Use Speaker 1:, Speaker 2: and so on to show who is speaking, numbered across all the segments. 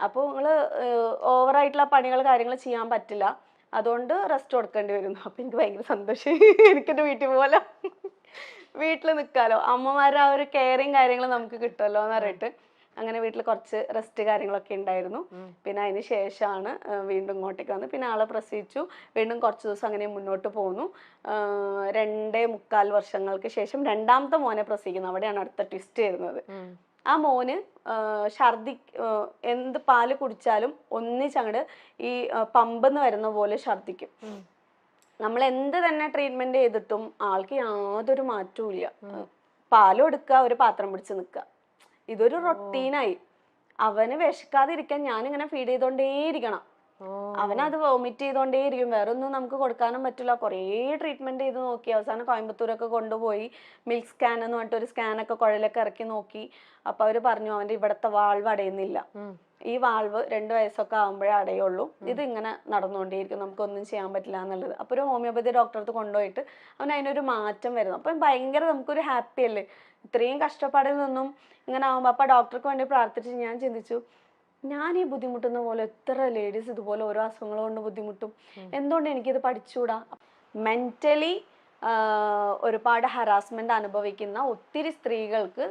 Speaker 1: അപ്പോൾ നിങ്ങൾ ഓവറായിട്ടുള്ള പണികൾ കാര്യങ്ങൾ ചെയ്യാൻ പറ്റില്ല, അതുകൊണ്ട് റെസ്റ്റ് കൊടുക്കേണ്ടി വരുന്നു. അപ്പം എനിക്ക് ഭയങ്കര സന്തോഷം, എനിക്കെൻ്റെ വീട്ടിൽ പോലെ വീട്ടിൽ നിൽക്കാമല്ലോ, അമ്മമാരുടെ ആ ഒരു കെയറിങ് കാര്യങ്ങൾ നമുക്ക് കിട്ടുമല്ലോ എന്ന് പറഞ്ഞിട്ട് അങ്ങനെ വീട്ടിൽ കുറച്ച് റെസ്റ്റ് കാര്യങ്ങളൊക്കെ ഉണ്ടായിരുന്നു. പിന്നെ അതിന് ശേഷമാണ് വീണ്ടും ഇങ്ങോട്ടേക്ക് വന്ന് പിന്നെ ആളെ പ്രസവിച്ചു. വീണ്ടും കുറച്ച് ദിവസം അങ്ങനെ മുന്നോട്ട് പോന്നു. 2.25 വർഷങ്ങൾക്ക് ശേഷം രണ്ടാമത്തെ മോനെ പ്രസവിക്കുന്നു. അവിടെയാണ് അടുത്ത ട്വിസ്റ്റ് വരുന്നത്. ആ മോന് ഛർദി, എന്ത് പാല് കുടിച്ചാലും ഒന്നിച്ചങ്ങട് ഈ പമ്പെന്ന് വരുന്ന പോലെ ഛർദിക്കും. നമ്മൾ എന്ത് തന്നെ ട്രീറ്റ്മെന്റ് ചെയ്തിട്ടും ആൾക്ക് യാതൊരു മാറ്റവും ഇല്ല. പാലും എടുക്കുക, ഒരു പാത്രം പിടിച്ച് നിൽക്കുക, ഇതൊരു റൊട്ടീനായി. അവന് വിശക്കാതിരിക്കാൻ ഞാനിങ്ങനെ ഫീഡ് ചെയ്തോണ്ടേയിരിക്കണം. അവനത് വോമിറ്റ് ചെയ്തോണ്ടേയിരിക്കും. വേറെ ഒന്നും നമുക്ക് കൊടുക്കാനും പറ്റില്ല. കുറേ ട്രീറ്റ്മെന്റ് ചെയ്ത് നോക്കി. അവസാനം കോയമ്പത്തൂരൊക്കെ കൊണ്ടുപോയി മിൽക്ക് സ്കാൻ എന്ന് പറഞ്ഞിട്ട് ഒരു സ്കാനൊക്കെ കുഴലൊക്കെ ഇറക്കി നോക്കി. അപ്പൊ അവര് പറഞ്ഞു അവന്റെ ഇവിടത്തെ വാൾവ് അടയുന്നില്ല, ഈ വാൾവ് 2 വയസ്സൊക്കെ ആകുമ്പോഴേ അടയുള്ളൂ, ഇത് ഇങ്ങനെ നടന്നുകൊണ്ടേയിരിക്കും, നമുക്കൊന്നും ചെയ്യാൻ പറ്റില്ല എന്നുള്ളത്. അപ്പൊ ഒരു ഹോമിയോപ്പതി ഡോക്ടറെ അടുത്ത് കൊണ്ടുപോയിട്ട് അവൻ അതിനൊരു മാറ്റം വരുന്നു. അപ്പം ഭയങ്കര നമുക്കൊരു ഹാപ്പി അല്ലേ, ഇത്രയും കഷ്ടപ്പാടിൽ നിന്നും ഇങ്ങനെ ആകുമ്പോൾ. അപ്പൊ ഡോക്ടർക്ക് വേണ്ടി പ്രാർത്ഥിച്ച് ഞാൻ ചിന്തിച്ചു, ഞാൻ ഈ ബുദ്ധിമുട്ടുന്ന പോലെ എത്ര ലേഡീസ് ഇതുപോലെ ഓരോ അസുഖങ്ങൾ കൊണ്ട് ബുദ്ധിമുട്ടും, എന്തുകൊണ്ട് എനിക്കിത് പഠിച്ചുകൂടാ? മെന്റലി ഒരുപാട് ഹറാസ്മെന്റ് അനുഭവിക്കുന്ന ഒത്തിരി സ്ത്രീകൾക്ക്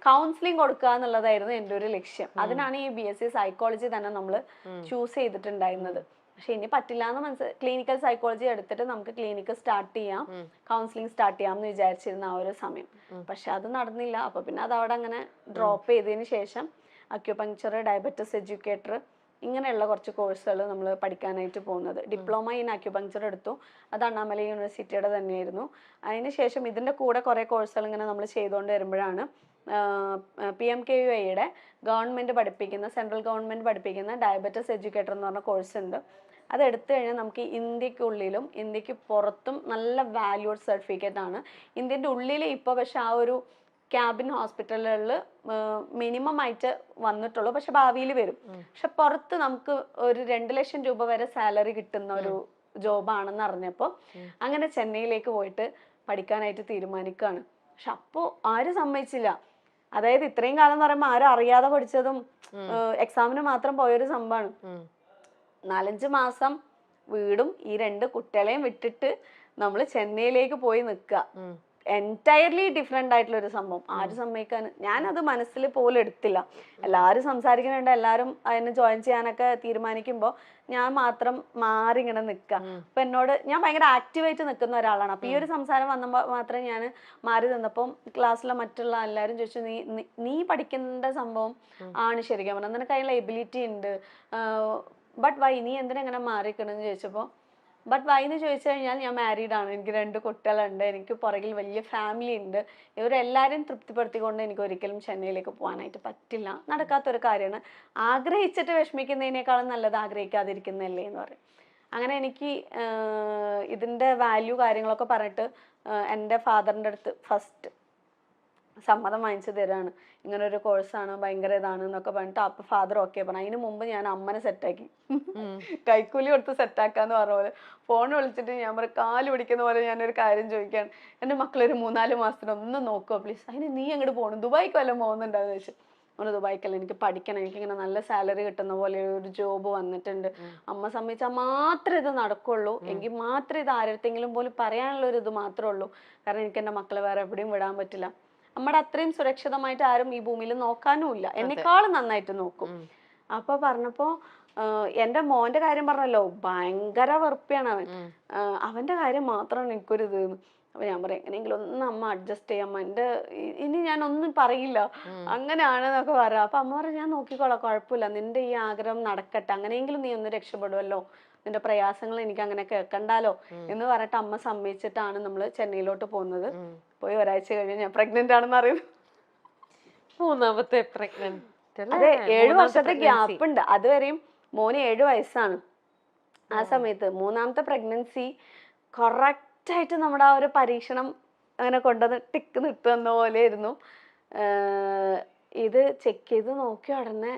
Speaker 1: കൗൺസിലിംഗ് കൊടുക്കുക എന്നുള്ളതായിരുന്നു എൻ്റെ ഒരു ലക്ഷ്യം. അതിനാണ് ഈ BSc സൈക്കോളജി തന്നെ നമ്മൾ ചൂസ് ചെയ്തിട്ടുണ്ടായിരുന്നത്. പക്ഷെ ഇനി പറ്റില്ല എന്ന് ക്ലിനിക്കൽ സൈക്കോളജി എടുത്തിട്ട് നമുക്ക് ക്ലിനിക്ക് സ്റ്റാർട്ട് ചെയ്യാം, കൗൺസിലിംഗ് സ്റ്റാർട്ട് ചെയ്യാം എന്ന് വിചാരിച്ചിരുന്ന ആ ഒരു സമയം. പക്ഷെ അത് നടന്നില്ല. അപ്പൊ പിന്നെ അത് അവിടെ അങ്ങനെ ഡ്രോപ്പ് ചെയ്തതിന് ശേഷം അക്യുപങ്ക്ചർ, ഡയബറ്റിസ് എഡ്യൂക്കേറ്റർ, ഇങ്ങനെയുള്ള കുറച്ച് കോഴ്സുകൾ നമ്മൾ പഠിക്കാനായിട്ട് പോകുന്നത്. ഡിപ്ലോമ ഇൻ അക്യുപങ്ക്ചർ എടുത്തു, അത് അണ്ണാമലൈ യൂണിവേഴ്സിറ്റിയുടെ തന്നെയായിരുന്നു. അതിനുശേഷം ഇതിൻ്റെ കൂടെ കുറേ കോഴ്സുകൾ ഇങ്ങനെ നമ്മൾ ചെയ്തുകൊണ്ട് വരുമ്പോഴാണ് PMKUIയുടെ ഗവൺമെൻറ് പഠിപ്പിക്കുന്ന, സെൻട്രൽ ഗവൺമെൻറ് പഠിപ്പിക്കുന്ന ഡയബറ്റിസ് എഡ്യൂക്കേറ്റർ എന്ന് പറഞ്ഞ കോഴ്സ് ഉണ്ട്. അത് എടുത്തു കഴിഞ്ഞാൽ നമുക്ക് ഇന്ത്യക്കുള്ളിലും ഇന്ത്യക്ക് പുറത്തും നല്ല വാല്യൂഡ് സർട്ടിഫിക്കറ്റ് ആണ്. ഇന്ത്യൻ്റെ ഉള്ളിൽ ഇപ്പോൾ പക്ഷെ ആ ഒരു ക്യാബിൻ ഹോസ്പിറ്റലുകളിൽ മിനിമം ആയിട്ട് വന്നിട്ടുള്ളൂ, പക്ഷെ ഭാവിയിൽ വരും. പക്ഷെ പുറത്ത് നമുക്ക് ഒരു 2 ലക്ഷം രൂപ വരെ സാലറി കിട്ടുന്ന ഒരു ജോബാണെന്ന് അറിഞ്ഞപ്പോൾ അങ്ങനെ ചെന്നൈയിലേക്ക് പോയിട്ട് പഠിക്കാനായിട്ട് തീരുമാനിക്കുകയാണ്. പക്ഷെ അപ്പോൾ ആരും സമ്മതിച്ചില്ല. അതായത് ഇത്രയും കാലം എന്ന് പറയുമ്പോൾ ആരും അറിയാതെ പഠിച്ചതും എക്സാമിന് മാത്രം പോയൊരു സംഭവമാണ്. 4-5 മാസം വീടും ഈ 2 കുട്ടികളെയും വിട്ടിട്ട് നമ്മൾ ചെന്നൈയിലേക്ക് പോയി നിൽക്കുക. എൻറ്റയർലി ഡിഫറെൻ്റ് ആയിട്ടുള്ള ഒരു സംഭവം. ആരും സമ്മതിക്കാൻ, ഞാനത് മനസ്സിൽ പോലും എടുത്തില്ല. എല്ലാവരും സംസാരിക്കുന്നുണ്ട്, എല്ലാവരും അതിന് ജോയിൻ ചെയ്യാനൊക്കെ തീരുമാനിക്കുമ്പോൾ ഞാൻ മാത്രം മാറി ഇങ്ങനെ നിൽക്കുക. അപ്പൊ എന്നോട്, ഞാൻ ഭയങ്കര ആക്റ്റീവായിട്ട് നിൽക്കുന്ന ഒരാളാണ്. അപ്പൊ ഈ ഒരു സംസാരം വന്നപ്പോൾ മാത്രമേ ഞാൻ മാറി നിന്നപ്പം ക്ലാസ്സിലെ മറ്റുള്ള എല്ലാവരും ചോദിച്ചു, നീ പഠിക്കേണ്ട സംഭവം ആണ് ശരിക്കും പറഞ്ഞാൽ, നിനക്ക് അതിനുള്ള എബിലിറ്റി ഉണ്ട്, ബട്ട് വൈ നീ എന്തിനെങ്ങനെ മാറിക്കണമെന്ന് ചോദിച്ചപ്പോൾ, ബട്ട് വൈ എന്ന് ചോദിച്ചു കഴിഞ്ഞാൽ ഞാൻ മാരീഡ് ആണ്, എനിക്ക് 2 കുട്ടികളുണ്ട്, എനിക്ക് പുറകിൽ വലിയ ഫാമിലി ഉണ്ട്, ഇവരെല്ലാവരും തൃപ്തിപ്പെടുത്തിക്കൊണ്ട് എനിക്ക് ഒരിക്കലും ചെന്നൈയിലേക്ക് പോകാനായിട്ട് പറ്റില്ല, നടക്കാത്തൊരു കാര്യമാണ്, ആഗ്രഹിച്ചിട്ട് വിഷമിക്കുന്നതിനേക്കാളും നല്ലത് ആഗ്രഹിക്കാതിരിക്കുന്നതല്ലേ എന്ന് പറയും. അങ്ങനെ എനിക്ക് ഇതിൻ്റെ വാല്യൂ കാര്യങ്ങളൊക്കെ പറഞ്ഞിട്ട് എൻ്റെ ഫാദറിൻ്റെ അടുത്ത് ഫസ്റ്റ് സമ്മതം വാങ്ങിച്ചു തരാണ്, ഇങ്ങനെ ഒരു കോഴ്സാണ്, ഭയങ്കര ഇതാണ് എന്നൊക്കെ പറഞ്ഞിട്ട്. അപ്പൊ ഫാദർ ഓക്കെ പറഞ്ഞു. അതിന് മുമ്പ് ഞാൻ അമ്മനെ സെറ്റാക്കി, കൈക്കൂലി കൊടുത്ത് സെറ്റാക്കാന്ന് പറഞ്ഞ പോലെ ഫോൺ വിളിച്ചിട്ട് ഞാൻ പറയും, കാല് പിടിക്കുന്ന പോലെ ഞാനൊരു കാര്യം ചോദിക്കാണ്, എൻ്റെ മക്കളൊരു 3-4 മാസത്തിന് ഒന്ന് നോക്കുക പ്ലീസ്. അതിന് നീ അങ്ങോട്ട് പോകണം, ദുബായിക്ക് വല്ലതും പോകുന്നുണ്ടാന്ന് ചോദിച്ചു. നമ്മൾ ദുബായിക്കല്ല, എനിക്ക് പഠിക്കണം, എനിക്കിങ്ങനെ നല്ല സാലറി കിട്ടുന്ന പോലെ ഒരു ജോബ് വന്നിട്ടുണ്ട്, അമ്മ സമ്മതിച്ചാൽ മാത്രമേ ഇത് നടക്കുള്ളൂ, എങ്കിൽ മാത്രമേ ഇത് ആരെടുത്തെങ്കിലും പോലും പറയാനുള്ള ഒരു ഇത് മാത്രമേ ഉള്ളൂ, കാരണം എനിക്ക് എൻ്റെ മക്കളെ വേറെ എവിടെയും വിടാൻ പറ്റില്ല, നമ്മുടെ അത്രയും സുരക്ഷിതമായിട്ട് ആരും ഈ ഭൂമിയിൽ നോക്കാനും ഇല്ല, എന്നെക്കാളും നന്നായിട്ട് നോക്കും. അപ്പൊ പറഞ്ഞപ്പോ എൻ്റെ മോന്റെ കാര്യം പറഞ്ഞല്ലോ, ഭയങ്കര വെറുപ്പിയാണ് അവൻ, അവന്റെ കാര്യം മാത്രമാണ് എനിക്കൊരു ഇത്. അപ്പൊ ഞാൻ പറയാം, എങ്ങനെയെങ്കിലും ഒന്ന് അമ്മ അഡ്ജസ്റ്റ് ചെയ്യാം, എൻ്റെ ഇനി ഞാൻ ഒന്നും പറയില്ല, അങ്ങനെയാണെന്നൊക്കെ പറയാം. അപ്പൊ അമ്മ പറഞ്ഞു, ഞാൻ നോക്കിക്കോളാം, കുഴപ്പമില്ല, നിന്റെ ഈ ആഗ്രഹം നടക്കട്ടെ, അങ്ങനെയെങ്കിലും നീ ഒന്ന് രക്ഷപ്പെടുമല്ലോ, നിന്റെ പ്രയാസങ്ങൾ എനിക്ക് അങ്ങനെ കേൾക്കണ്ടാലോ എന്ന് പറഞ്ഞിട്ട് അമ്മ സമ്മതിച്ചിട്ടാണ് നമ്മൾ ചെന്നൈയിലോട്ട് പോകുന്നത്. പോയി ഒരാഴ്ച കഴിഞ്ഞ് ഞാൻ പ്രഗ്നന്റ് ആണെന്ന് അറിയുന്നു.
Speaker 2: 3ാമത്തെ പ്രഗ്നന്റ്.
Speaker 1: അതെ, 7 വർഷത്തെ ഗ്യാപ്പ് ഉണ്ട്. അതുവരെയും മോന് 7 വയസ്സാണ്. ആ സമയത്ത് 3ാമത്തെ പ്രഗ്നൻസി കറക്റ്റായിട്ട് നമ്മുടെ ആ ഒരു പരീക്ഷണം അങ്ങനെ കൊണ്ടുവന്ന് ടിക്ക് നിട്ടുന്ന പോലെ ആയിരുന്നു. ഇത് ചെക്ക് ചെയ്ത് നോക്കിയ ഉടനെ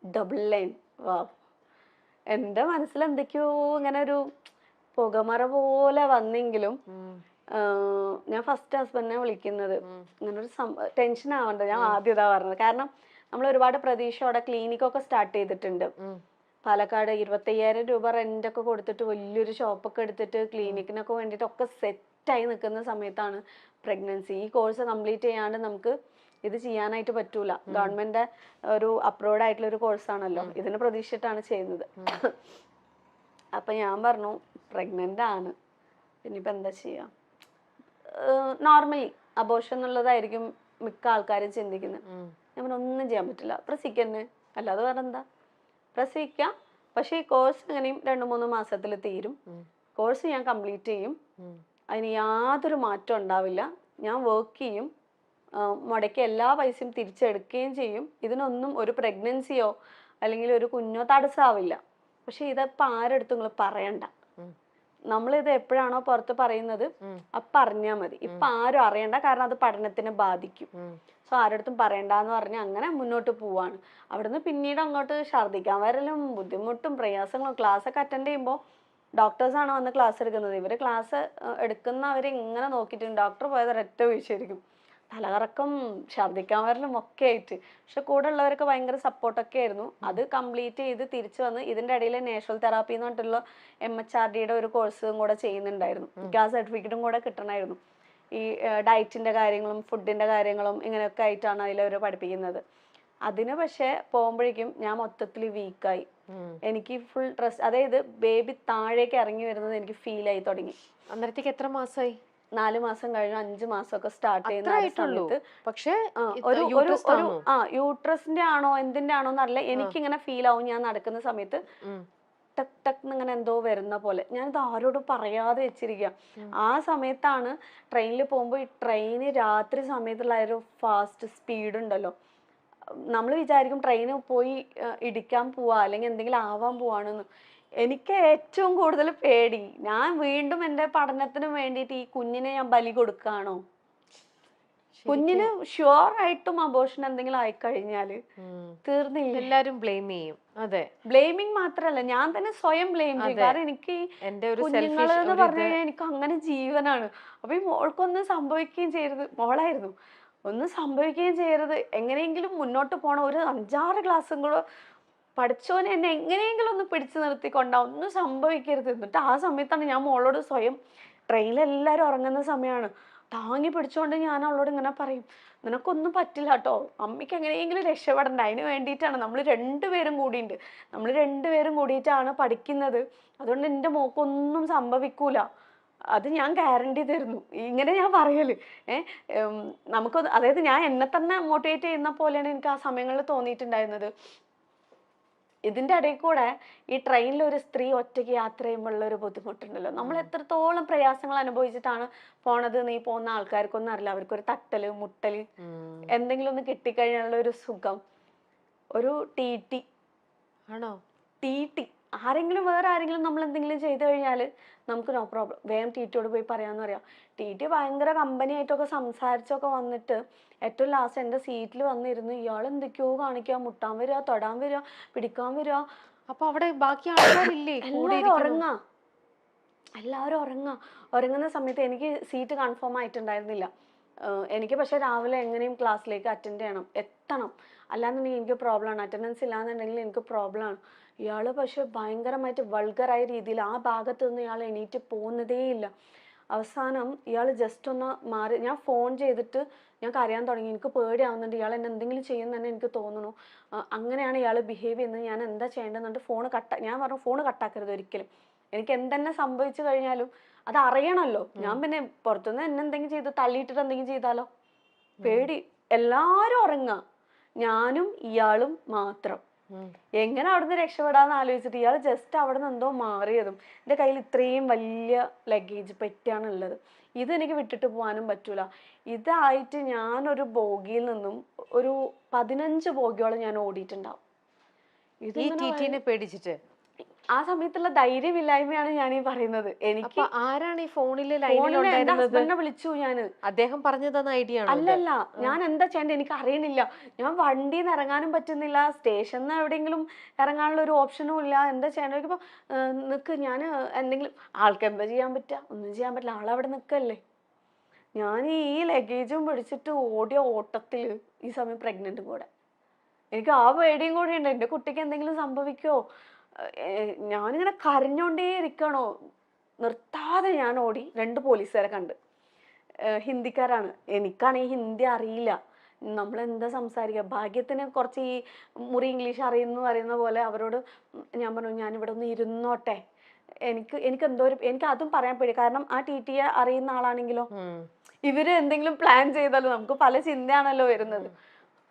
Speaker 1: ഡബിൾ ലൈൻ. വാ, എൻ്റെ മനസ്സിൽ എന്തൊക്കെയോ ഇങ്ങനെ ഒരു പുകമറ പോലെ വന്നെങ്കിലും ഞാൻ ഫസ്റ്റ് ഹസ്ബൻഡിനെ വിളിക്കുന്നത്, ഇങ്ങനൊരു ടെൻഷൻ ആവണ്ട, ഞാൻ ആദ്യം ഇതാ പറഞ്ഞത്. കാരണം നമ്മൾ ഒരുപാട് പ്രതീക്ഷയോടെ ക്ലിനിക്കൊക്കെ സ്റ്റാർട്ട് ചെയ്തിട്ടുണ്ട്. പാലക്കാട് 25,000 രൂപ റെന്റൊക്കെ കൊടുത്തിട്ട് വലിയൊരു ഷോപ്പൊക്കെ എടുത്തിട്ട് ക്ലിനിക്കിനൊക്കെ വേണ്ടിയിട്ട് ഒക്കെ സെറ്റായി നിൽക്കുന്ന സമയത്താണ് പ്രഗ്നൻസി. ഈ കോഴ്സ് കംപ്ലീറ്റ് ചെയ്യാണ്ട് നമുക്ക് ഇത് ചെയ്യാനായിട്ട് പറ്റൂല. ഗവൺമെന്റ് ഒരു അപ്രൂവ്ഡ് ആയിട്ടുള്ള ഒരു കോഴ്സാണല്ലോ, ഇതിനെ പ്രതീക്ഷിച്ചിട്ടാണ് ചെയ്യുന്നത്. അപ്പൊ ഞാൻ പറഞ്ഞു പ്രഗ്നന്റ് ആണ്, പിന്നിപ്പോ എന്താ ചെയ്യാ. നോർമലി അബോർഷൻ എന്നുള്ളതായിരിക്കും മിക്ക ആൾക്കാരും ചിന്തിക്കുന്നത്. ഞാൻ പറഞ്ഞു ഒന്നും ചെയ്യാൻ പറ്റില്ല, പ്രസവിക്കന്നെ, അല്ലാതെ വേറെ എന്താ, പ്രസവിക്കാം. പക്ഷെ ഈ കോഴ്സ് എങ്ങനെയും 2-3 മാസത്തിൽ തീരും. കോഴ്സ് ഞാൻ കംപ്ലീറ്റ് ചെയ്യും, അതിന് യാതൊരു മാറ്റം ഉണ്ടാവില്ല. ഞാൻ വർക്ക് ചെയ്യും, മുടക്കി എല്ലാ പൈസയും തിരിച്ചെടുക്കുകയും ചെയ്യും. ഇതിനൊന്നും ഒരു പ്രഗ്നൻസിയോ അല്ലെങ്കിൽ ഒരു കുഞ്ഞോ തടസ്സമാവില്ല. പക്ഷെ ഇതിപ്പോ ആരെടുത്തും നിങ്ങൾ പറയണ്ട. നമ്മളിത് എപ്പോഴാണോ പുറത്ത് പറയുന്നത് അപ്പൊ അറിഞ്ഞാൽ മതി. ഇപ്പൊ ആരും അറിയണ്ട, കാരണം അത് പഠനത്തിനെ ബാധിക്കും. സോ ആരടുത്തും പറയണ്ടെന്ന് പറഞ്ഞ് അങ്ങനെ മുന്നോട്ട് പോവാണ്. അവിടുന്ന് പിന്നീട് അങ്ങോട്ട് ഛർദ്ദിക്കാൻ വരലും ബുദ്ധിമുട്ടും പ്രയാസങ്ങളും. ക്ലാസ് ഒക്കെ അറ്റൻഡ് ചെയ്യുമ്പോൾ ഡോക്ടേഴ്സാണ് വന്ന് ക്ലാസ് എടുക്കുന്നത്. ഇവര് ക്ലാസ് എടുക്കുന്നവരെ ഇങ്ങനെ നോക്കിയിട്ടുണ്ട്. ഡോക്ടർ പോയത് ഒരൊറ്റ വീഴ്ചയായിരിക്കും, തലകറക്കം, ഛർദ്ദിക്കാൻ വരലും ഒക്കെ ആയിട്ട്. പക്ഷെ കൂടെ ഉള്ളവരൊക്കെ ഭയങ്കര സപ്പോർട്ടൊക്കെ ആയിരുന്നു. അത് കംപ്ലീറ്റ് ചെയ്ത് തിരിച്ചു വന്ന് ഇതിന്റെ ഇടയിൽ നാച്ചുറൽ തെറാപ്പി എന്ന് പറഞ്ഞിട്ടുള്ള MHRDയുടെ ഒരു കോഴ്സും കൂടെ ചെയ്യുന്നുണ്ടായിരുന്നു. ആ സർട്ടിഫിക്കറ്റും കൂടെ കിട്ടണമായിരുന്നു. ഈ ഡയറ്റിന്റെ കാര്യങ്ങളും ഫുഡിന്റെ കാര്യങ്ങളും ഇങ്ങനെയൊക്കെ ആയിട്ടാണ് അതിലവർ പഠിപ്പിക്കുന്നത്. അതിന് പക്ഷെ പോകുമ്പോഴേക്കും ഞാൻ മൊത്തത്തിൽ വീക്കായി. എനിക്ക് ഫുൾ സ്ട്രെസ്, അതായത് ബേബി താഴേക്ക് ഇറങ്ങി വരുന്നത് എനിക്ക് ഫീൽ ആയി തുടങ്ങി.
Speaker 2: അന്നേരത്തേക്ക് എത്ര മാസമായി?
Speaker 1: 4 മാസം കഴിഞ്ഞു, 5 മാസമൊക്കെ സ്റ്റാർട്ട് ചെയ്യുന്ന സമയത്ത്.
Speaker 2: പക്ഷേ
Speaker 1: ഒരു യൂട്രസിന്റെ ആണോ എന്തിന്റെ ആണോ എന്നറിയില്ല, എനിക്കിങ്ങനെ ഫീൽ ആവും. ഞാൻ നടക്കുന്ന സമയത്ത് ടക് ടക് ഇങ്ങനെ എന്തോ വരുന്ന പോലെ. ഞാനിത് ആരോടും പറയാതെ വെച്ചിരിക്കുക. ആ സമയത്താണ് ട്രെയിനിൽ പോകുമ്പോൾ, ഈ ട്രെയിന് രാത്രി സമയത്തുള്ള ഒരു ഫാസ്റ്റ് സ്പീഡ് ഉണ്ടല്ലോ, നമ്മൾ വിചാരിക്കും ട്രെയിന് പോയി ഇടിക്കാൻ പോവാ അല്ലെങ്കിൽ എന്തെങ്കിലും ആവാൻ പോവാണെന്ന്. എനിക്ക് ഏറ്റവും കൂടുതൽ പേടി, ഞാൻ വീണ്ടും എൻ്റെ പഠനത്തിന് വേണ്ടിയിട്ട് ഈ കുഞ്ഞിനെ ഞാൻ ബലി കൊടുക്കുകയാണോ. കുഞ്ഞിന് ഷുവർ ആയിട്ടും അബോർഷൻ എന്തെങ്കിലും ആയിക്കഴിഞ്ഞാല് തീർന്നില്ല,
Speaker 2: എല്ലാരും ബ്ലെയിം ചെയ്യും. അതെ,
Speaker 1: ബ്ലെയിമിങ് മാത്രല്ല, ഞാൻ തന്നെ സ്വയം ബ്ലെയിം ചെയ്യും. കാരണം എനിക്ക് കുഞ്ഞുങ്ങള് എന്ന് പറഞ്ഞു കഴിഞ്ഞാൽ എനിക്ക് അങ്ങനെ ജീവനാണ്. അപ്പൊ ഈ മോൾക്കൊന്നും സംഭവിക്കുകയും ചെയ്യരുത്, മോളായിരുന്നു, ഒന്നും സംഭവിക്കുകയും ചെയ്യരുത്, എങ്ങനെയെങ്കിലും മുന്നോട്ട് പോകണം. ഒരു 5-6 ക്ലാസ്സും കൂടെ പഠിച്ചോനെ എന്നെ എങ്ങനെയെങ്കിലും ഒന്ന് പിടിച്ചു നിർത്തിക്കൊണ്ടാ, ഒന്നും സംഭവിക്കരുത്. എന്നിട്ട് ആ സമയത്താണ് ഞാൻ മോളോട് സ്വയം, ട്രെയിനിൽ എല്ലാവരും ഉറങ്ങുന്ന സമയമാണ്, താങ്ങി പിടിച്ചോണ്ട് ഞാൻ അവളോട് ഇങ്ങനെ പറയും, നിനക്കൊന്നും പറ്റില്ല കേട്ടോ, അമ്മയ്ക്ക് എങ്ങനെയെങ്കിലും രക്ഷപ്പെടണ്ട, അതിന് വേണ്ടിയിട്ടാണ് നമ്മൾ രണ്ടുപേരും കൂടിയുണ്ട്, നമ്മൾ രണ്ടുപേരും കൂടിയിട്ടാണ് പഠിക്കുന്നത്, അതുകൊണ്ട് എൻ്റെ മോക്കൊന്നും സംഭവിക്കൂല, അത് ഞാൻ ഗ്യാരണ്ടി തരുന്നു. ഇങ്ങനെ ഞാൻ പറയല്. നമുക്ക്, അതായത് ഞാൻ എന്നെ തന്നെ മോട്ടിവേറ്റ് ചെയ്യുന്ന പോലെയാണ് എനിക്ക് ആ സമയങ്ങളിൽ തോന്നിയിട്ടുണ്ടായിരുന്നത്. ഇതിന്റെ ഇടയിൽ കൂടെ ഈ ട്രെയിനിൽ ഒരു സ്ത്രീ ഒറ്റയ്ക്ക് യാത്ര ചെയ്യുമ്പോഴുള്ള ഒരു ബുദ്ധിമുട്ടുണ്ടല്ലോ, നമ്മൾ എത്രത്തോളം പ്രയാസങ്ങൾ അനുഭവിച്ചിട്ടാണ് പോണത് നീ പോകുന്ന ആൾക്കാർക്കൊന്നും അറിയില്ല. അവർക്കൊരു തട്ടല് മുട്ടല് എന്തെങ്കിലും ഒന്ന് കിട്ടിക്കഴിഞ്ഞാലുള്ള ഒരു സുഖം, ഒരു TT
Speaker 2: ആണോ,
Speaker 1: TT ആരെങ്കിലും വേറെ ആരെങ്കിലും നമ്മൾ എന്തെങ്കിലും ചെയ്തു കഴിഞ്ഞാൽ നമുക്ക് നോ പ്രോബ്ലം, വേഗം TTയോട് പോയി പറയാന്ന് പറയാം. TT ഭയങ്കര കമ്പനി ആയിട്ടൊക്കെ സംസാരിച്ചൊക്കെ വന്നിട്ട് ഏറ്റവും ലാസ്റ്റ് എൻ്റെ സീറ്റിൽ വന്നിരുന്നു, ഇയാൾ എന്തൊക്കെയോ കാണിക്കുക, മുട്ടാൻ വരിക, തൊടാൻ വരിക, പിടിക്കാൻ വരിക.
Speaker 2: അപ്പൊ അവിടെ ബാക്കി ആൾക്കാരില്ലേ?
Speaker 1: എല്ലാവരും ഉറങ്ങാ, ഉറങ്ങുന്ന സമയത്ത് എനിക്ക് സീറ്റ് കൺഫേം ആയിട്ടുണ്ടായിരുന്നില്ല. എനിക്ക് പക്ഷെ രാവിലെ എങ്ങനെയും ക്ലാസ്സിലേക്ക് അറ്റൻഡ് ചെയ്യണം, എത്തണം, അല്ലാന്നുണ്ടെങ്കിൽ എനിക്ക് പ്രോബ്ലമാണ്. അറ്റൻഡൻസ് ഇല്ലാന്നുണ്ടെങ്കിൽ എനിക്ക് പ്രോബ്ലമാണ്. ഇയാള് പക്ഷെ ഭയങ്കരമായിട്ട് വൾഗറായ രീതിയിൽ ആ ഭാഗത്ത് നിന്ന് ഇയാൾ എണീറ്റ് പോകുന്നതേ ഇല്ല. അവസാനം ഇയാൾ ജസ്റ്റ് ഒന്ന് മാറി, ഞാൻ ഫോൺ ചെയ്തിട്ട് ഞാൻ കരയാൻ തുടങ്ങി, എനിക്ക് പേടിയാവുന്നുണ്ട്, ഇയാൾ എന്നെ എന്തെങ്കിലും ചെയ്യുമെന്ന് തന്നെ എനിക്ക് തോന്നുന്നു. അങ്ങനെയാണ് ഇയാൾ ബിഹേവ് ചെയ്യുന്നത്, ഞാൻ എന്താ ചെയ്യേണ്ടതെന്നുണ്ട്. ഞാൻ പറഞ്ഞു ഫോൺ കട്ടാക്കരുത് ഒരിക്കലും, എനിക്ക് എന്തെന്നെ സംഭവിച്ചു കഴിഞ്ഞാലും അത് അറിയണമല്ലോ. ഞാൻ പിന്നെ പുറത്തുനിന്ന് എന്നെ എന്തെങ്കിലും ചെയ്ത് തള്ളിയിട്ടിട്ട് എന്തെങ്കിലും ചെയ്താലോ, പേടി. എല്ലാവരും ഉറങ്ങാ, ഞാനും ഇയാളും മാത്രം. എങ്ങനെ അവിടുന്ന് രക്ഷപ്പെടാന്ന് ആലോചിച്ചിട്ട് ഇയാൾ ജസ്റ്റ് അവിടെ നിന്ന് എന്തോ മാറിയതും. എൻ്റെ കയ്യിൽ ഇത്രയും വലിയ ലഗേജ് പെട്ടിയാണ് ഉള്ളത്, ഇതെനിക്ക് വിട്ടിട്ട് പോകാനും പറ്റൂല. ഇതായിട്ട് ഞാനൊരു ബോഗിയിൽ നിന്നും ഒരു 15 ബോഗിയോളം ഞാൻ ഓടിയിട്ടുണ്ടാവും.
Speaker 2: TTനെ പേടിച്ചിട്ട്.
Speaker 1: ആ സമയത്തുള്ള ധൈര്യമില്ലായ്മയാണ് ഞാൻ ഈ പറയുന്നത്. എനിക്ക്
Speaker 2: ആരാണ് ഈ ഫോണിൽ
Speaker 1: ഹസ്ബൻഡിനെ വിളിച്ചു ഞാന്,
Speaker 2: അദ്ദേഹം പറഞ്ഞു തന്ന ഐഡിയ ആണ്.
Speaker 1: അല്ലല്ല, ഞാൻ എന്താ ചെയ്യേണ്ടത് എനിക്ക് അറിയണില്ല, ഞാൻ വണ്ടിയിൽ നിന്ന് ഇറങ്ങാനും പറ്റുന്നില്ല, സ്റ്റേഷനിൽ നിന്ന് എവിടെയെങ്കിലും ഇറങ്ങാനുള്ള ഒരു ഓപ്ഷനും ഇല്ല, എന്താ ചെയ്യേണ്ടത്. ഇപ്പൊ നിക്ക്, ഞാൻ എന്തെങ്കിലും, ആൾക്ക് എന്താ ചെയ്യാൻ പറ്റുക, ഒന്നും ചെയ്യാൻ പറ്റില്ല, ആളവിടെ നിൽക്കല്ലേ. ഞാൻ ഈ ലഗേജും പിടിച്ചിട്ട് ഓടിയ ഓട്ടത്തില് ഈ സമയം പ്രഗ്നന്റ് കൂടെ. എനിക്ക് ആ പേടിയും കൂടി ഉണ്ട്, എൻ്റെ കുട്ടിക്ക് എന്തെങ്കിലും സംഭവിക്കോ. ഞാനിങ്ങനെ കരഞ്ഞോണ്ടേ ഇരിക്കണോ, നിർത്താതെ ഞാൻ ഓടി 2 പോലീസുകാരെ കണ്ട്. ഹിന്ദിക്കാരാണ്. എനിക്കാണെങ്കിൽ ഹിന്ദി അറിയില്ല. നമ്മളെന്താ സംസാരിക്കുക. ഭാഗ്യത്തിന് കുറച്ച് ഈ മുറി ഇംഗ്ലീഷ് അറിയുന്നു പറയുന്ന പോലെ അവരോട് ഞാൻ പറഞ്ഞു ഞാനിവിടെ ഒന്ന് ഇരുന്നോട്ടെ. എനിക്ക് എന്തോ എനിക്ക് അതും പറയാൻ പേടി. കാരണം ആ ടി അറിയുന്ന ആളാണെങ്കിലോ, ഇവര് എന്തെങ്കിലും പ്ലാൻ ചെയ്താലോ, നമുക്ക് പല ചിന്തയാണല്ലോ വരുന്നത്.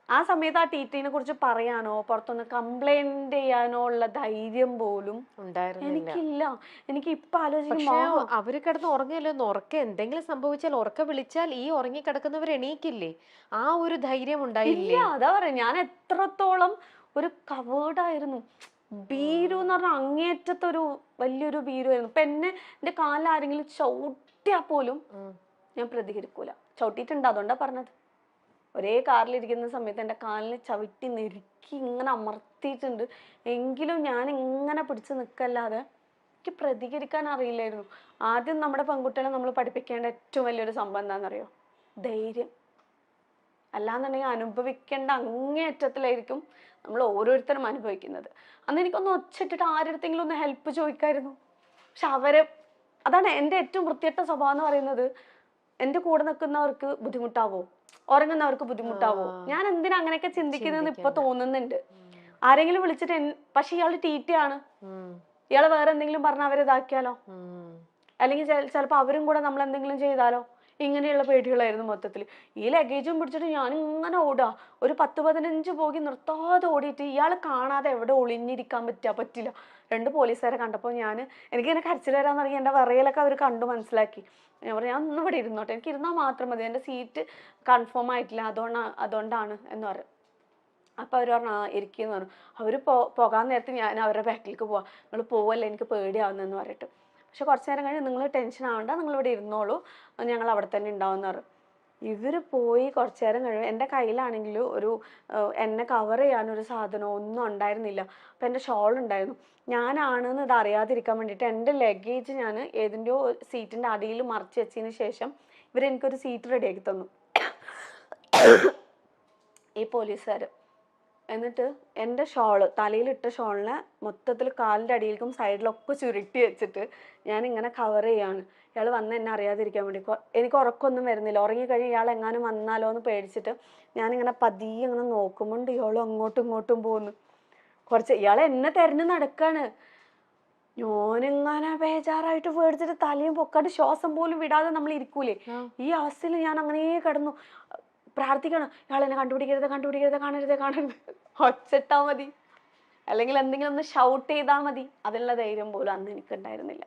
Speaker 1: ആ സമയത്ത് ആ ടിനെ കുറിച്ച് പറയാനോ പുറത്തൊന്ന് കംപ്ലൈന്റ് ചെയ്യാനോ ഉള്ള ധൈര്യം പോലും എനിക്കില്ല. എനിക്ക് ഇപ്പൊ ആലോചിക്കുമ്പോ
Speaker 2: അവര് കിടന്ന് ഉറങ്ങിയല്ലോ, ഉറക്ക എന്തെങ്കിലും സംഭവിച്ചാൽ ഉറക്ക വിളിച്ചാൽ ഈ ഉറങ്ങി കിടക്കുന്നവർ എണീക്കില്ലേ? ആ ഒരു ധൈര്യം ഉണ്ടായില്ലേ?
Speaker 1: ഇല്ല, അതാ പറയാ, ഞാൻ എത്രത്തോളം ഒരു കവേർഡായിരുന്നു. ഭീരു എന്ന് പറഞ്ഞാൽ അങ്ങേറ്റത്തൊരു വലിയൊരു ഭീരുവായിരുന്നു. ഇപ്പൊ എന്റെ കാലിൽ ആരെങ്കിലും ചവിട്ടിയാ പോലും ഞാൻ പ്രതികരിക്കൂല. ചവിട്ടിയിട്ടുണ്ട്, അതുകൊണ്ടാ പറഞ്ഞത്. ഒരേ കാറിലിരിക്കുന്ന സമയത്ത് എൻ്റെ കാലിന് ചവിട്ടി നെരുക്കി ഇങ്ങനെ അമർത്തിയിട്ടുണ്ട്. എങ്കിലും ഞാൻ ഇങ്ങനെ പിടിച്ച് നിൽക്കല്ലാതെ എനിക്ക് പ്രതികരിക്കാൻ അറിയില്ലായിരുന്നു. ആദ്യം നമ്മുടെ പെൺകുട്ടികളെ നമ്മൾ പഠിപ്പിക്കേണ്ട ഏറ്റവും വലിയൊരു സംഭവം എന്താണെന്നറിയോ? ധൈര്യം. അല്ലാന്നുണ്ടെങ്കിൽ അനുഭവിക്കേണ്ട അങ്ങേയറ്റത്തിലായിരിക്കും നമ്മൾ ഓരോരുത്തരും അനുഭവിക്കുന്നത്. അന്ന് എനിക്കൊന്ന് ഒച്ചിട്ടിട്ട് ആരുടെങ്കിലും ഒന്ന് ഹെൽപ്പ് ചോദിക്കായിരുന്നു. പക്ഷെ അതാണ് എൻ്റെ ഏറ്റവും വൃത്തികെട്ട സ്വഭാവം എന്ന് പറയുന്നത്. എൻ്റെ കൂടെ നിൽക്കുന്നവർക്ക് ബുദ്ധിമുട്ടാവോ, ഉറങ്ങുന്നവർക്ക് ബുദ്ധിമുട്ടാവോ, ഞാൻ എന്തിനാ അങ്ങനെയൊക്കെ ചിന്തിക്കുന്നതെന്ന് ഇപ്പൊ തോന്നുന്നുണ്ട്. ആരെങ്കിലും വിളിച്ചിട്ട് പക്ഷെ ഇയാള് ആണ്, ഇയാള് വേറെ എന്തെങ്കിലും പറഞ്ഞാൽ അവരെ ഇതാക്കിയാലോ, അല്ലെങ്കിൽ ചിലപ്പോ അവരും കൂടെ നമ്മൾ എന്തെങ്കിലും ചെയ്താലോ, ഇങ്ങനെയുള്ള പേടികളായിരുന്നു മൊത്തത്തിൽ. ഈ ലഗേജും പിടിച്ചിട്ട് ഞാൻ ഇങ്ങനെ ഓടുക. ഒരു 10-15 പോകി നിർത്താതെ ഓടിയിട്ട് ഇയാൾ കാണാതെ എവിടെ ഒളിഞ്ഞിരിക്കാൻ പറ്റില്ല. 2 പോലീസുകാരെ കണ്ടപ്പോൾ എനിക്കിങ്ങനെ കരച്ചിൽ വരാൻ തുടങ്ങി. എൻ്റെ വിറയലൊക്കെ അവർ കണ്ടു മനസ്സിലാക്കി. ഞാൻ പറഞ്ഞു ഞാൻ ഒന്നും ഇവിടെ ഇരുന്നോട്ടെ, എനിക്ക് ഇരുന്നാൽ മാത്രം മതി, എൻ്റെ സീറ്റ് കൺഫേം ആയിട്ടില്ല, അതുകൊണ്ടാണ് എന്ന് പറയും. അപ്പം അവർ പറഞ്ഞു ഇരിക്കുന്നു പറഞ്ഞു. അവർ പോകാൻ നേരത്ത് ഞാൻ അവരുടെ ബാക്കിലേക്ക് പോവാം, നിങ്ങൾ പോവല്ലേ എനിക്ക് പേടിയാവുന്നെന്ന് പറഞ്ഞിട്ട്. പക്ഷെ കുറച്ച് നേരം കഴിഞ്ഞ് നിങ്ങൾ ടെൻഷൻ ആവണ്ട, നിങ്ങളിവിടെ ഇരുന്നോളൂ, ഞങ്ങൾ അവിടെ തന്നെ ഉണ്ടാവും എന്ന് പറഞ്ഞു. ഇവർ പോയി കുറച്ച് നേരം കഴിയുമ്പോൾ എൻ്റെ കയ്യിലാണെങ്കിൽ എന്നെ കവർ ചെയ്യാനൊരു സാധനം ഒന്നും ഉണ്ടായിരുന്നില്ല. അപ്പം എൻ്റെ ഷോൾ ഉണ്ടായിരുന്നു. ഞാനാണെന്ന് ഇത് അറിയാതിരിക്കാൻ വേണ്ടിയിട്ട് എൻ്റെ ലഗേജ് ഞാൻ ഏതിൻ്റെയോ സീറ്റിൻ്റെ അടിയിൽ മറിച്ച് വെച്ചതിന് ശേഷം ഇവരെനിക്കൊരു സീറ്റ് റെഡിയാക്കി തന്നു ഈ പോലീസുകാർ. എന്നിട്ട് എൻ്റെ തലയിലിട്ട ഷോളിനെ മൊത്തത്തിൽ കാലിൻ്റെ അടിയിലേക്കും സൈഡിലൊക്കെ ചുരുട്ടി വെച്ചിട്ട് ഞാനിങ്ങനെ കവർ ചെയ്യാണ്. ഇയാൾ വന്ന് എന്നെ അറിയാതിരിക്കാൻ വേണ്ടി. എനിക്ക് ഉറക്കമൊന്നും വരുന്നില്ല. ഉറങ്ങിക്കഴിഞ്ഞ് ഇയാൾ എങ്ങാനും വന്നാലോ എന്ന് പേടിച്ചിട്ട് ഞാനിങ്ങനെ പതിയെ ഇങ്ങനെ നോക്കുമ്പോണ്ട് ഇയാളും അങ്ങോട്ടും ഇങ്ങോട്ടും പോകുന്നു. ഇയാൾ എന്നെ തെരഞ്ഞു നടക്കാണ്. ഞാനിങ്ങനെ ബേജാറായിട്ട് പേടിച്ചിട്ട് തലയും പൊക്കാട്ട് ശ്വാസം പോലും വിടാതെ നമ്മൾ ഇരിക്കൂലേ, ഈ അവസ്ഥയിൽ ഞാൻ അങ്ങനെ കിടന്നു പ്രാർത്ഥിക്കണം, ഇയാൾ എന്നെ കാണരുത് ഒച്ചിട്ടാ മതി, അല്ലെങ്കിൽ എന്തെങ്കിലും ഒന്ന് ഷൗട്ട് ചെയ്താൽ മതി. അതിനുള്ള ധൈര്യം പോലും അന്ന് എനിക്കുണ്ടായിരുന്നില്ല.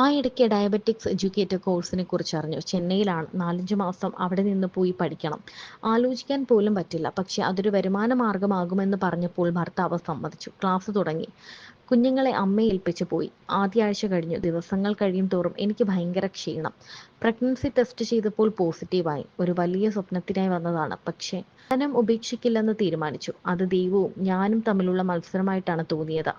Speaker 3: ആ ഇടയ്ക്ക് ഡയബറ്റിക്സ് എഡ്യൂക്കേറ്റർ കോഴ്സിനെ കുറിച്ച് അറിഞ്ഞു. ചെന്നൈയിലാണ്. 4-5 മാസം അവിടെ നിന്ന് പോയി പഠിക്കണം. ആലോചിക്കാൻ പോലും പറ്റില്ല. പക്ഷെ അതൊരു വരുമാന മാർഗമാകുമെന്ന് പറഞ്ഞപ്പോൾ ഭർത്താവ് സമ്മതിച്ചു. ക്ലാസ് തുടങ്ങി. കുഞ്ഞുങ്ങളെ അമ്മയെ ഏൽപ്പിച്ചു പോയി. ആദ്യ ആഴ്ച കഴിഞ്ഞു. ദിവസങ്ങൾ കഴിയും തോറും എനിക്ക് ഭയങ്കര ക്ഷീണം. പ്രഗ്നൻസി ടെസ്റ്റ് ചെയ്തപ്പോൾ പോസിറ്റീവായി. ഒരു വലിയ സ്വപ്നത്തിനായി വന്നതാണ്. പക്ഷേ പഠനം ഉപേക്ഷിക്കില്ലെന്ന് തീരുമാനിച്ചു. അത് ദൈവവും ഞാനും തമ്മിലുള്ള മത്സരമായിട്ടാണ് തോന്നിയത്.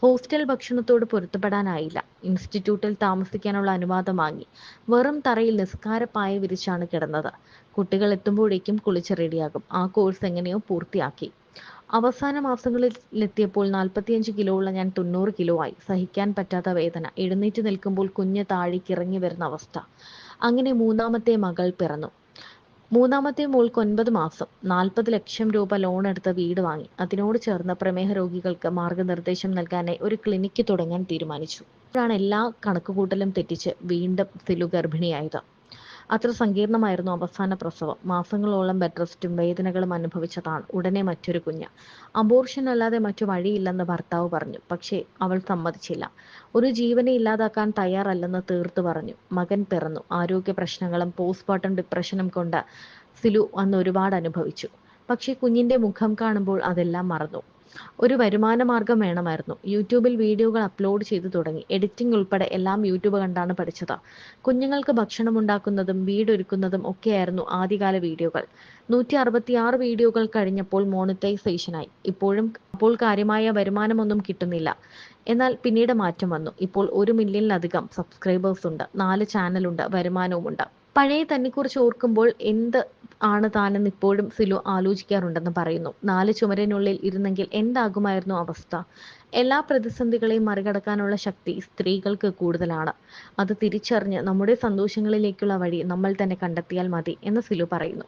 Speaker 3: ഹോസ്റ്റൽ ഭക്ഷണത്തോട് പൊരുത്തപ്പെടാനായില്ല. ഇൻസ്റ്റിറ്റ്യൂട്ടിൽ താമസിക്കാനുള്ള അനുവാദം വാങ്ങി. വെറും തറയിൽ നിസ്കാരപ്പായ വിരിച്ചാണ് കിടന്നത്. കുട്ടികൾ എത്തുമ്പോഴേക്കും കുളിച്ച് റെഡിയാകും. ആ കോഴ്സ് എങ്ങനെയോ പൂർത്തിയാക്കി. അവസാന മാസങ്ങളിലെത്തിയപ്പോൾ 45 കിലോ ഉള്ള ഞാൻ 90 കിലോ ആയി. സഹിക്കാൻ പറ്റാത്ത വേദന. എഴുന്നേറ്റ് നിൽക്കുമ്പോൾ കുഞ്ഞ് താഴേക്ക് ഇറങ്ങി വരുന്ന അവസ്ഥ. അങ്ങനെ 3ാമത്തെ മകൾ പിറന്നു. 3ാമത്തെ മോൾക്ക് 9 മാസം. 40 ലക്ഷം രൂപ ലോൺ എടുത്ത് വീട് വാങ്ങി. അതിനോട് ചേർന്ന് പ്രമേഹ രോഗികൾക്ക് മാർഗനിർദ്ദേശം നൽകാനായി ഒരു ക്ലിനിക്ക് തുടങ്ങാൻ തീരുമാനിച്ചു. അപ്പോഴാണ് എല്ലാ കണക്കുകൂട്ടലും തെറ്റിച്ച് വീണ്ടും സിലു ഗർഭിണിയായത്. അത്ര സങ്കീർണമായിരുന്നു അവസാന പ്രസവം. മാസങ്ങളോളം ബെഡ് റെസ്റ്റും വേദനകളും അനുഭവിച്ചതാണ്. ഉടനെ മറ്റൊരു കുഞ്ഞ്. അബോർഷൻ അല്ലാതെ മറ്റു വഴിയില്ലെന്ന് ഭർത്താവ് പറഞ്ഞു. പക്ഷേ അവൾ സമ്മതിച്ചില്ല. ഒരു ജീവനെ ഇല്ലാതാക്കാൻ തയ്യാറല്ലെന്ന് തീർത്തു പറഞ്ഞു. മകൻ പിറന്നു. ആരോഗ്യ പ്രശ്നങ്ങളും പോസ്റ്റ്മോർട്ടം ഡിപ്രഷനും കൊണ്ട് സിലു അന്ന് ഒരുപാട് അനുഭവിച്ചു. പക്ഷേ കുഞ്ഞിന്റെ മുഖം കാണുമ്പോൾ അതെല്ലാം മറന്നു. ഒരു വരുമാന മാർഗം വേണമായിരുന്നു. യൂട്യൂബിൽ വീഡിയോകൾ അപ്ലോഡ് ചെയ്തു തുടങ്ങി. എഡിറ്റിംഗ് ഉൾപ്പെടെ എല്ലാം യൂട്യൂബ് കണ്ടാണ് പഠിച്ചത്. കുഞ്ഞുങ്ങൾക്ക് ഭക്ഷണം ഉണ്ടാക്കുന്നതും വീടൊരുക്കുന്നതും ഒക്കെയായിരുന്നു ആദ്യകാല വീഡിയോകൾ. 166 വീഡിയോകൾ കഴിഞ്ഞപ്പോൾ മോണിറ്റൈസേഷനായി. അപ്പോൾ കാര്യമായ വരുമാനമൊന്നും കിട്ടുന്നില്ല. എന്നാൽ പിന്നീട് മാറ്റം വന്നു. ഇപ്പോൾ 1 മില്യണിലധികം സബ്സ്ക്രൈബേഴ്സ് ഉണ്ട്. 4 ചാനലുണ്ട്. വരുമാനവുമുണ്ട്. പഴയ തന്നെക്കുറിച്ച് ഓർക്കുമ്പോൾ എന്ത് ആണ് താനെന്ന് ഇപ്പോഴും സിലു ആലോചിക്കാറുണ്ടെന്ന് പറയുന്നു. 4 ചുമരിനുള്ളിൽ ഇരുന്നെങ്കിൽ എന്താകുമായിരുന്നു അവസ്ഥ? എല്ലാ പ്രതിസന്ധികളെയും മറികടക്കാനുള്ള ശക്തി സ്ത്രീകൾക്ക് കൂടുതലാണ്. അത് തിരിച്ചറിഞ്ഞ് നമ്മുടെ സന്തോഷങ്ങളിലേക്കുള്ള വഴി നമ്മൾ തന്നെ കണ്ടെത്തിയാൽ മതി എന്ന് സിലു പറയുന്നു.